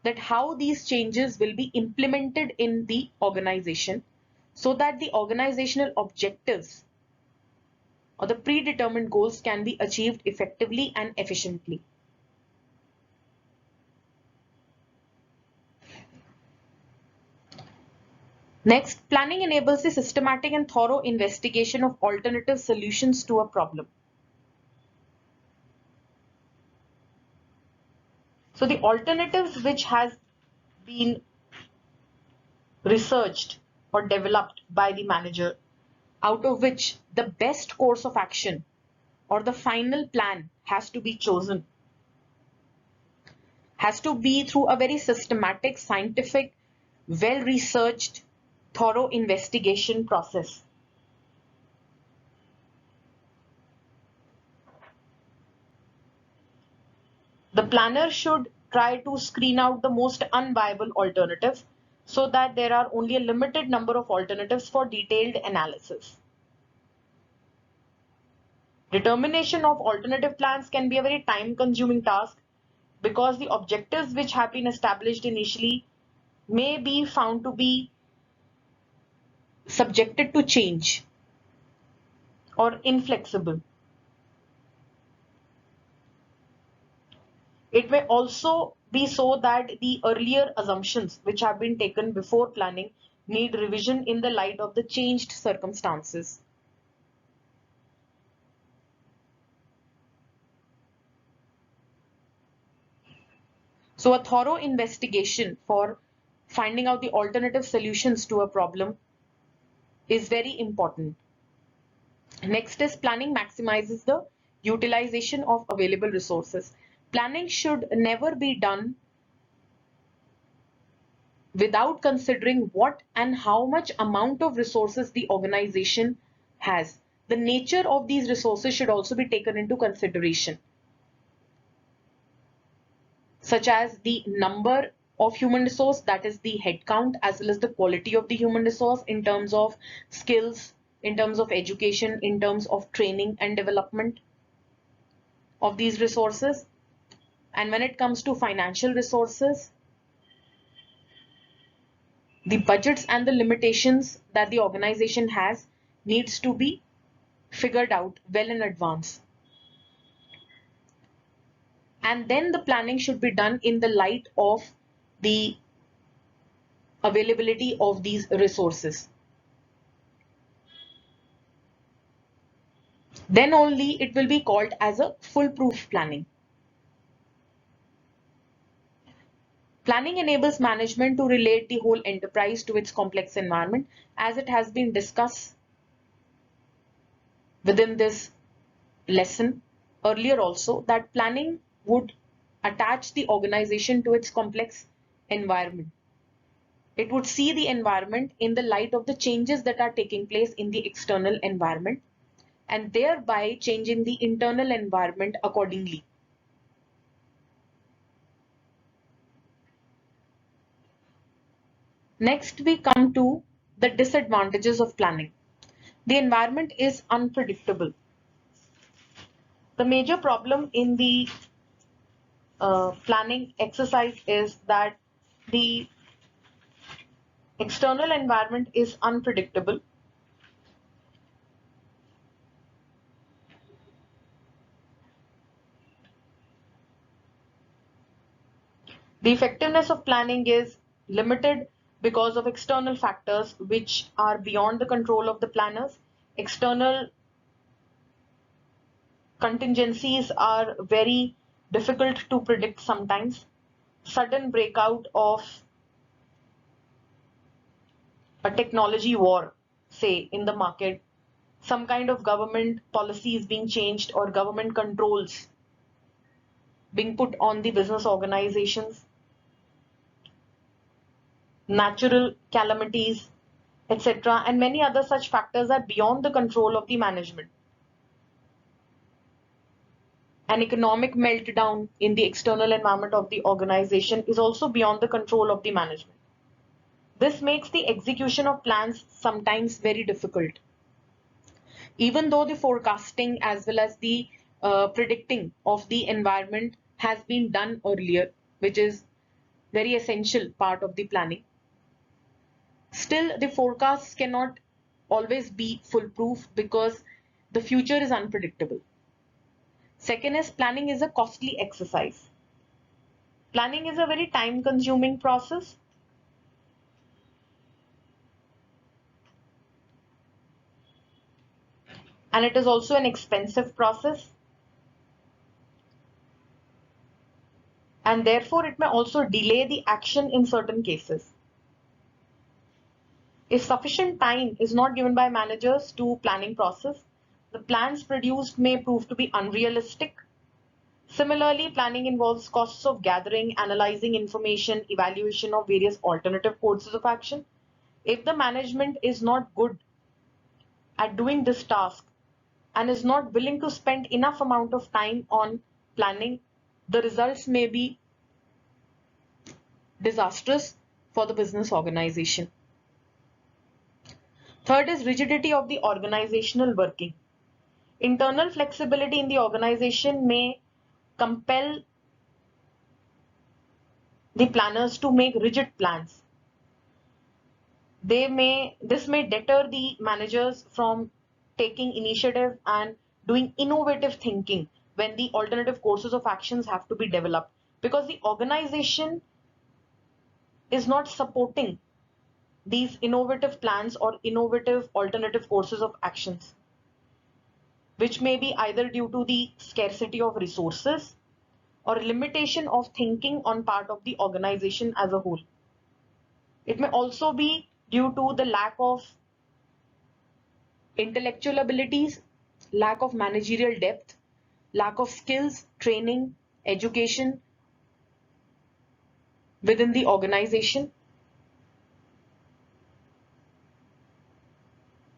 that how these changes will be implemented in the organization so that the organizational objectives or the predetermined goals can be achieved effectively and efficiently. Next, planning enables the systematic and thorough investigation of alternative solutions to a problem. So the alternatives which has been researched or developed by the manager, out of which the best course of action or the final plan has to be chosen, has to be through a very systematic, scientific, well-researched, thorough investigation process. The planner should try to screen out the most unviable alternatives so that there are only a limited number of alternatives for detailed analysis. Determination of alternative plans can be a very time-consuming task because the objectives which have been established initially may be found to be subjected to change or inflexible. It may also be so that the earlier assumptions which have been taken before planning need revision in the light of the changed circumstances. So a thorough investigation for finding out the alternative solutions to a problem is very important. Next is planning maximizes the utilization of available resources. Planning should never be done without considering what and how much amount of resources the organization has. The nature of these resources should also be taken into consideration, such as the number of human resource, that is the head count, as well as the quality of the human resource in terms of skills, in terms of education, in terms of training and development of these resources. And when it comes to financial resources, the budgets and the limitations that the organization has needs to be figured out well in advance. And then the planning should be done in the light of the availability of these resources. Then only it will be called as a foolproof planning. Planning enables management to relate the whole enterprise to its complex environment, as it has been discussed within this lesson earlier also, that planning would attach the organization to its complex environment. It would see the environment in the light of the changes that are taking place in the external environment and thereby changing the internal environment accordingly. Next, we come to the disadvantages of planning. The environment is unpredictable. The major problem in the planning exercise is that the external environment is unpredictable. The effectiveness of planning is limited because of external factors which are beyond the control of the planners. External contingencies are very difficult to predict sometimes. Sudden breakout of a technology war, say, in the market, some kind of government policies being changed or government controls being put on the business organizations, natural calamities, etc., and many other such factors are beyond the control of the management. An economic meltdown in the external environment of the organization is also beyond the control of the management. This makes the execution of plans sometimes very difficult. Even though the forecasting as well as the predicting of the environment has been done earlier, which is very essential part of the planning, still the forecasts cannot always be foolproof because the future is unpredictable. Second is, planning is a costly exercise. Planning is a very time consuming process. And it is also an expensive process. And therefore it may also delay the action in certain cases. If sufficient time is not given by managers to planning process, the plans produced may prove to be unrealistic. Similarly, planning involves costs of gathering, analyzing information, evaluation of various alternative courses of action. If the management is not good at doing this task and is not willing to spend enough amount of time on planning, the results may be disastrous for the business organization. Third is rigidity of the organizational working. Internal flexibility in the organization may compel the planners to make rigid plans. This may deter the managers from taking initiative and doing innovative thinking when the alternative courses of actions have to be developed, because the organization is not supporting these innovative plans or innovative alternative courses of actions, which may be either due to the scarcity of resources or limitation of thinking on part of the organization as a whole. It may also be due to the lack of intellectual abilities, lack of managerial depth, lack of skills, training, education within the organization.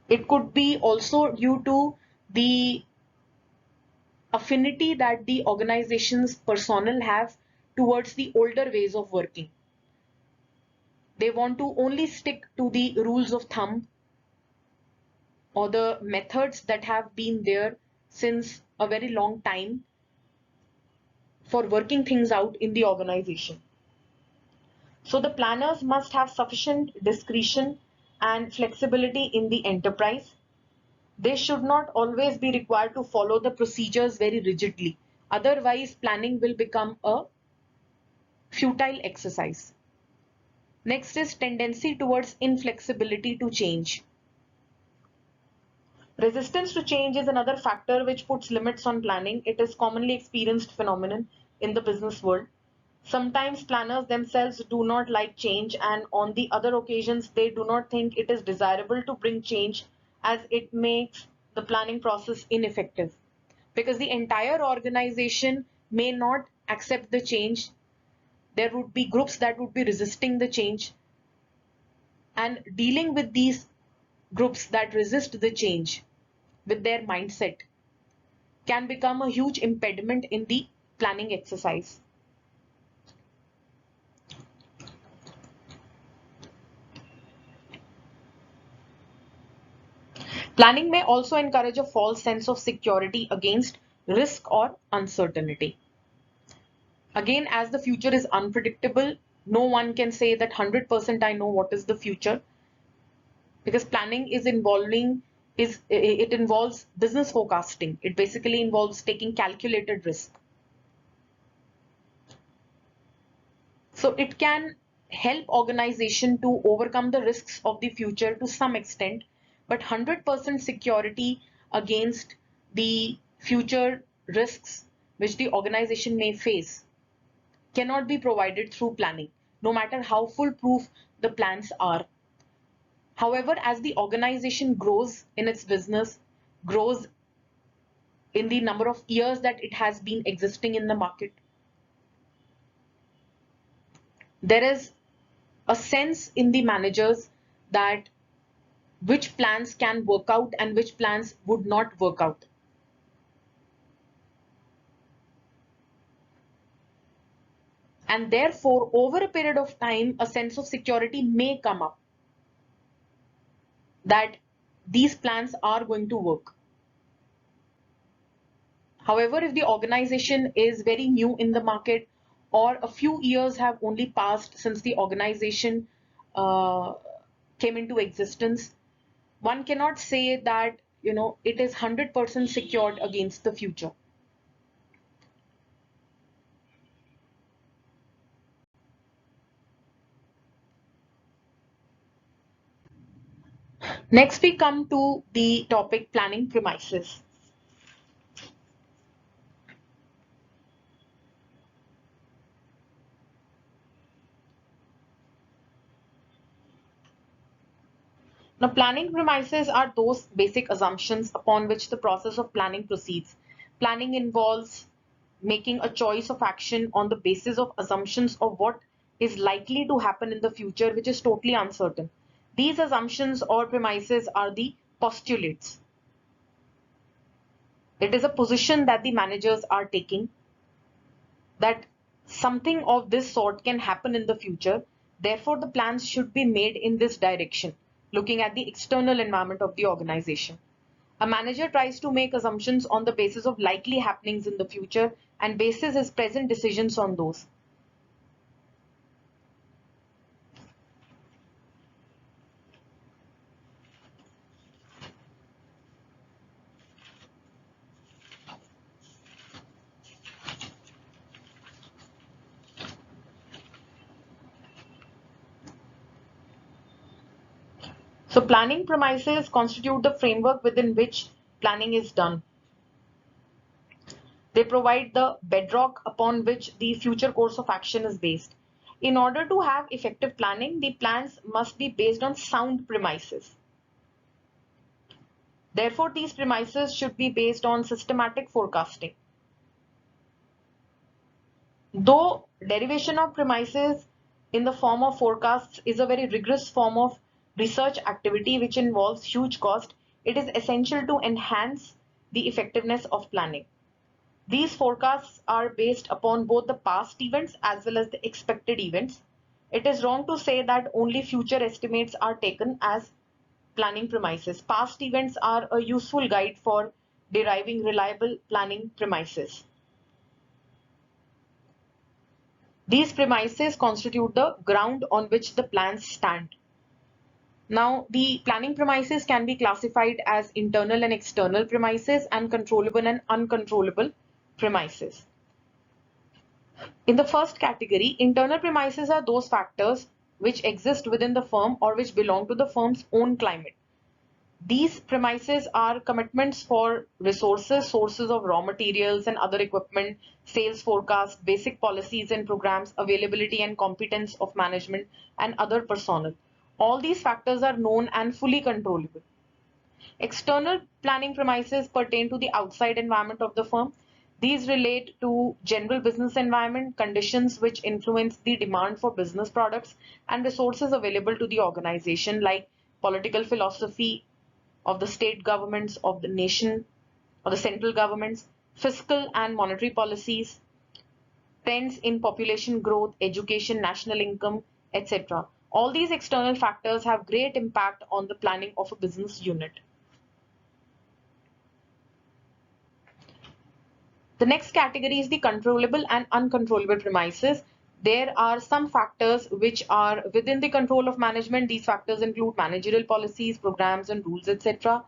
It could be also due to the affinity that the organization's personnel have towards the older ways of working. They want to only stick to the rules of thumb or the methods that have been there since a very long time for working things out in the organization. So the planners must have sufficient discretion and flexibility in the enterprise. They should not always be required to follow the procedures very rigidly. Otherwise, planning will become a futile exercise. Next is tendency towards inflexibility to change. Resistance to change is another factor which puts limits on planning. It is commonly experienced phenomenon in the business world. Sometimes planners themselves do not like change, and on the other occasions they do not think it is desirable to bring change as it makes the planning process ineffective, because the entire organization may not accept the change. There would be groups that would be resisting the change, and dealing with these groups that resist the change with their mindset can become a huge impediment in the planning exercise. Planning may also encourage a false sense of security against risk or uncertainty. Again, as the future is unpredictable, no one can say that 100% I know what is the future, because planning it involves business forecasting. It basically involves taking calculated risk. So it can help organization to overcome the risks of the future to some extent, but 100% security against the future risks which the organization may face cannot be provided through planning, no matter how foolproof the plans are. However, as the organization grows in its business, grows in the number of years that it has been existing in the market, there is a sense in the managers that which plans can work out and which plans would not work out. And therefore, over a period of time, a sense of security may come up that these plans are going to work. However, if the organization is very new in the market, or a few years have only passed since the organization came into existence, one cannot say that it is 100% secured against the future. Next, we come to the topic planning premises. Now, planning premises are those basic assumptions upon which the process of planning proceeds. Planning involves making a choice of action on the basis of assumptions of what is likely to happen in the future, which is totally uncertain. These assumptions or premises are the postulates. It is a position that the managers are taking that something of this sort can happen in the future. Therefore, the plans should be made in this direction, looking at the external environment of the organization. A manager tries to make assumptions on the basis of likely happenings in the future and bases his present decisions on those. So planning premises constitute the framework within which planning is done. They provide the bedrock upon which the future course of action is based. In order to have effective planning, the plans must be based on sound premises. Therefore, these premises should be based on systematic forecasting. Though derivation of premises in the form of forecasts is a very rigorous form of research activity which involves huge cost, it is essential to enhance the effectiveness of planning. These forecasts are based upon both the past events as well as the expected events. It is wrong to say that only future estimates are taken as planning premises. Past events are a useful guide for deriving reliable planning premises. These premises constitute the ground on which the plans stand. Now, the planning premises can be classified as internal and external premises and controllable and uncontrollable premises. In the first category, internal premises are those factors which exist within the firm or which belong to the firm's own climate. These premises are commitments for resources, sources of raw materials and other equipment, sales forecast, basic policies and programs, availability and competence of management and other personnel. All these factors are known and fully controllable. External planning premises pertain to the outside environment of the firm. These relate to general business environment, conditions which influence the demand for business products and resources available to the organization, like political philosophy of the state governments of the nation or the central governments, fiscal and monetary policies, trends in population growth, education, national income, etc. All these external factors have great impact on the planning of a business unit. The next category is the controllable and uncontrollable premises. There are some factors which are within the control of management. These factors include managerial policies, programs and rules, etc.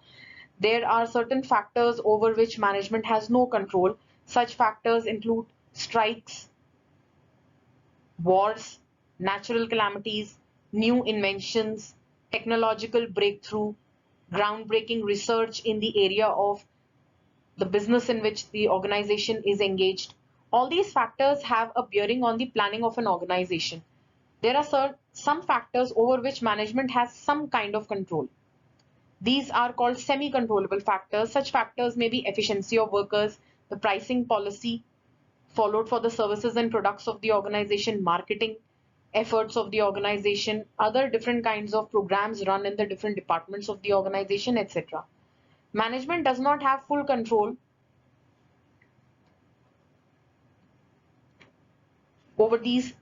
There are certain factors over which management has no control. Such factors include strikes, wars, natural calamities, new inventions, technological breakthrough, groundbreaking research in the area of the business in which the organization is engaged. All these factors have a bearing on the planning of an organization. There are some factors over which management has some kind of control. These are called semi-controllable factors. Such factors may be efficiency of workers, the pricing policy followed for the services and products of the organization, marketing efforts of the organization, other different kinds of programs run in the different departments of the organization, etc. Management does not have full control over the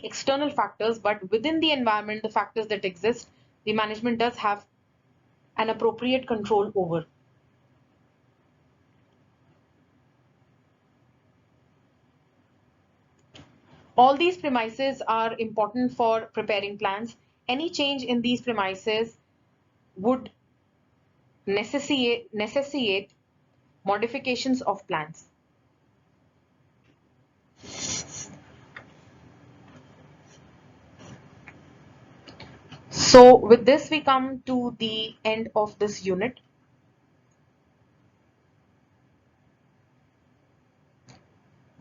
external factors, but within the environment, the factors that exist, the management does have an appropriate control over. All these premises are important for preparing plans. Any change in these premises would necessitate modifications of plans. So with this, we come to the end of this unit.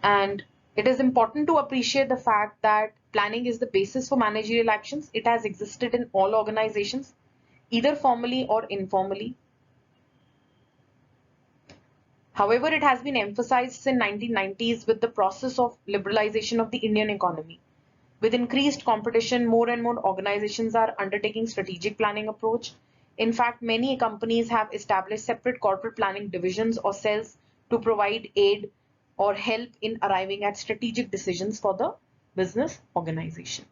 And it is important to appreciate the fact that planning is the basis for managerial actions. It has existed in all organizations, either formally or informally. However, it has been emphasized in 1990s with the process of liberalization of the Indian economy. With increased competition, more and more organizations are undertaking strategic planning approach. In fact, many companies have established separate corporate planning divisions or cells to provide aid or help in arriving at strategic decisions for the business organization.